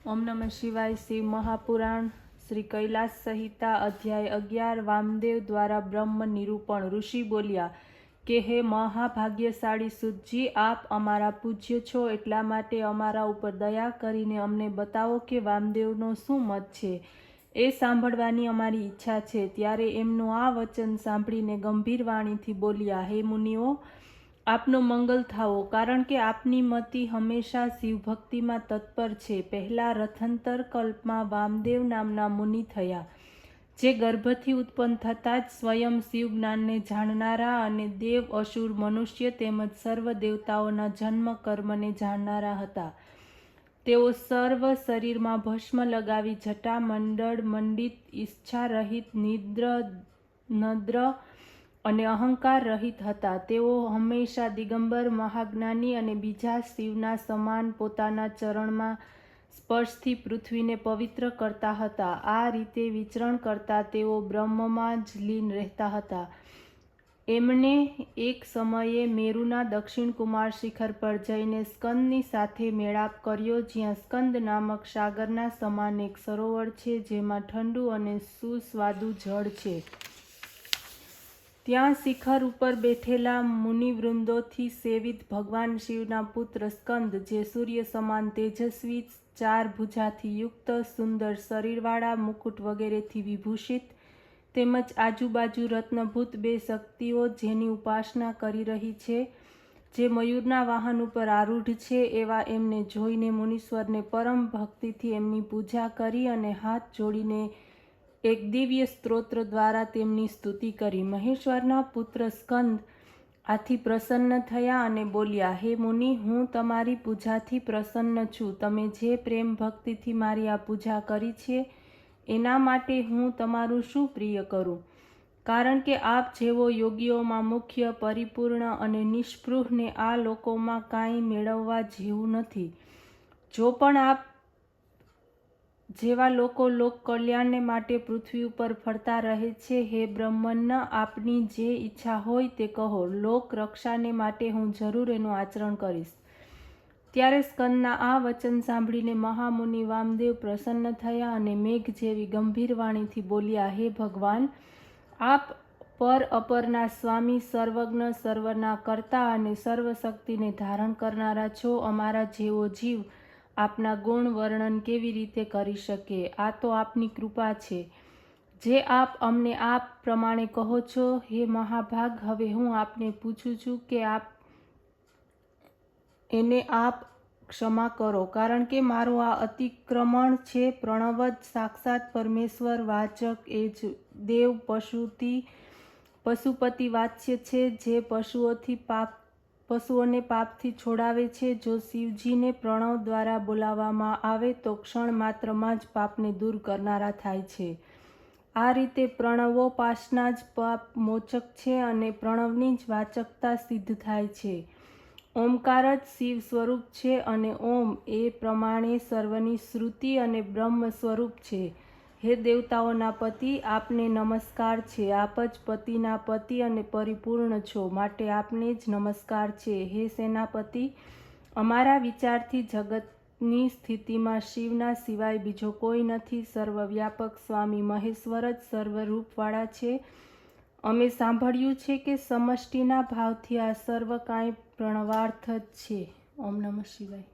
ओम नमः शिवाय। शिव महापुराण श्री कैलाश संहिता अध्याय 11 वामदेव द्वारा ब्रह्म निरूपण। ऋषि बोल्या કે હે મહાભાગ્યશાળી સુતજી, આપ અમારા પૂજ્ય છો, એટલા માટે અમારા ઉપર દયા કરીને અમને બતાવો કે વામદેવનો શું મત છે, એ સાંભળવાની અમારી ઈચ્છા છે। ત્યારે એમનું આ વચન સાંભળીને ગંભીર વાણીથી બોલ્યા, હે મુનિઓ, આપનો મંગલ થાવો, કારણ કે આપની મતિ હંમેશા શિવભક્તિમાં તત્પર છે। પહેલા રથંતર કલ્પમાં વામદેવ નામના મુનિ થયા, જે ગર્ભથી ઉત્પન્ન થતાં જ સ્વયં શિવ જ્ઞાનને જાણનારા અને દેવ, અસુર, મનુષ્ય તેમજ સર્વ દેવતાઓના જન્મ કર્મને જાણનારા હતા। તેઓ સર્વ શરીરમાં ભસ્મ લગાવી જટા મંડળ મંડિત, ઈચ્છા રહિત, નદ્ર અને અહંકાર રહિત હતા। તેઓ હંમેશા દિગંબર, મહાજ્ઞાની અને બીજા શિવના સમાન પોતાના ચરણમાં સ્પર્શથી પૃથ્વીને પવિત્ર કરતા હતા। આ રીતે વિચરણ કરતા તેઓ બ્રહ્મમાં જ લીન રહેતા હતા। એમણે એક સમયે મેરુના દક્ષિણ કુમાર શિખર પર જઈને સ્કંદની સાથે મેળાપ કર્યો, જ્યાં સ્કંદ નામક સાગરના સમાન એક સરોવર છે, જેમાં ઠંડુ અને સુસ્વાદુ જળ છે। ત્યાં શિખર ઉપર બેઠેલા મુનિવૃંદોથી સેવિત ભગવાન શિવના પુત્ર સ્કંદ, જે સૂર્ય સમાન તેજસ્વી, 4 ભુજાથી યુક્ત, સુંદર શરીરવાળા, મુકુટ વગેરેથી વિભૂષિત, તેમજ આજુબાજુ રત્નભૂત 2 શક્તિઓ જેની ઉપાસના કરી રહી છે, જે મયુરના વાહન ઉપર આરૂઢ છે, એવા એમને જોઈને મુનીશ્વરને પરમ ભક્તિથી એમની પૂજા કરી અને હાથ જોડીને એક દિવ્ય સ્તોત્ર દ્વારા તેમની સ્તુતિ કરી। મહેશ્વરના પુત્ર સ્કંદ આથી પ્રસન્ન થયા અને બોલ્યા, હે મુનિ, હું તમારી પૂજાથી પ્રસન્ન છું। તમે જે પ્રેમ ભક્તિથી મારી આ પૂજા કરી છે, એના માટે હું તમારું શું પ્રિય કરું? કારણ કે આપ જેવો યોગીઓમાં મુખ્ય, પરિપૂર્ણ અને નિષ્પૃહને આ લોકોમાં કાંઈ મેળવવા જેવું નથી। જો પણ આપ જેવા લોકો લોક કલ્યાણને માટે પૃથ્વી ઉપર ફરતા રહે છે, હે બ્રહ્મન, આપની જે ઈચ્છા હોય તે કહો, લોક રક્ષાને માટે હું જરૂર એનું આચરણ કરીશ। ત્યારે સ્કંદના આ વચન સાંભળીને મહામુનિ વામદેવ પ્રસન્ન થયા અને મેઘ જેવી ગંભીર વાણીથી બોલ્યા, હે ભગવાન, આપ પર અપરના સ્વામી, સર્વજ્ઞ, સર્વના કર્તા અને સર્વશક્તિને ધારણ કરનારા છો। અમારા જેવો જીવ આપના ગુણ વર્ણન કેવી રીતે કરી શકે? આ તો આપની કૃપા છે, જે આપ અમને આ પ્રમાણે કહો છો। હે મહાભાગ, હવે હું આપને પૂછું છું કે એને આપ ક્ષમા કરો, કારણ કે મારું આ અતિક્રમણ છે। પ્રણવ જ સાક્ષાત પરમેશ્વર વાચક, એ જ દેવ પશુપતિ વાચ્ય છે, જે પશુઓને પાપથી છોડાવે છે। જો શિવજીને પ્રણવ દ્વારા બોલાવવામાં આવે તો ક્ષણ માત્રમાં જ પાપને દૂર કરનારા થાય છે। આ રીતે પ્રણવોપાસના જ પાપ મોચક છે અને પ્રણવની જ વાચકતા સિદ્ધ થાય છે। ઓમકાર જ શિવ સ્વરૂપ છે અને ઓમ એ પ્રમાણે સર્વની શ્રુતિ અને બ્રહ્મ સ્વરૂપ છે। હે દેવતાઓના પતિ, આપને નમસ્કાર છે। આપ જ પતિના પતિ અને પરિપૂર્ણ છો, માટે આપને જ નમસ્કાર છે। હે સેનાપતિ, અમારા વિચારથી જગતની સ્થિતિમાં શિવના સિવાય બીજો કોઈ નથી। સર્વવ્યાપક સ્વામી મહેશ્વર જ સર્વરૂપવાળા છે। અમે સાંભળ્યું છે કે સમષ્ટિના ભાવથી આ સર્વ કાંઈ પ્રણવાર્થ જ છે। ઓમ નમઃ શિવાય।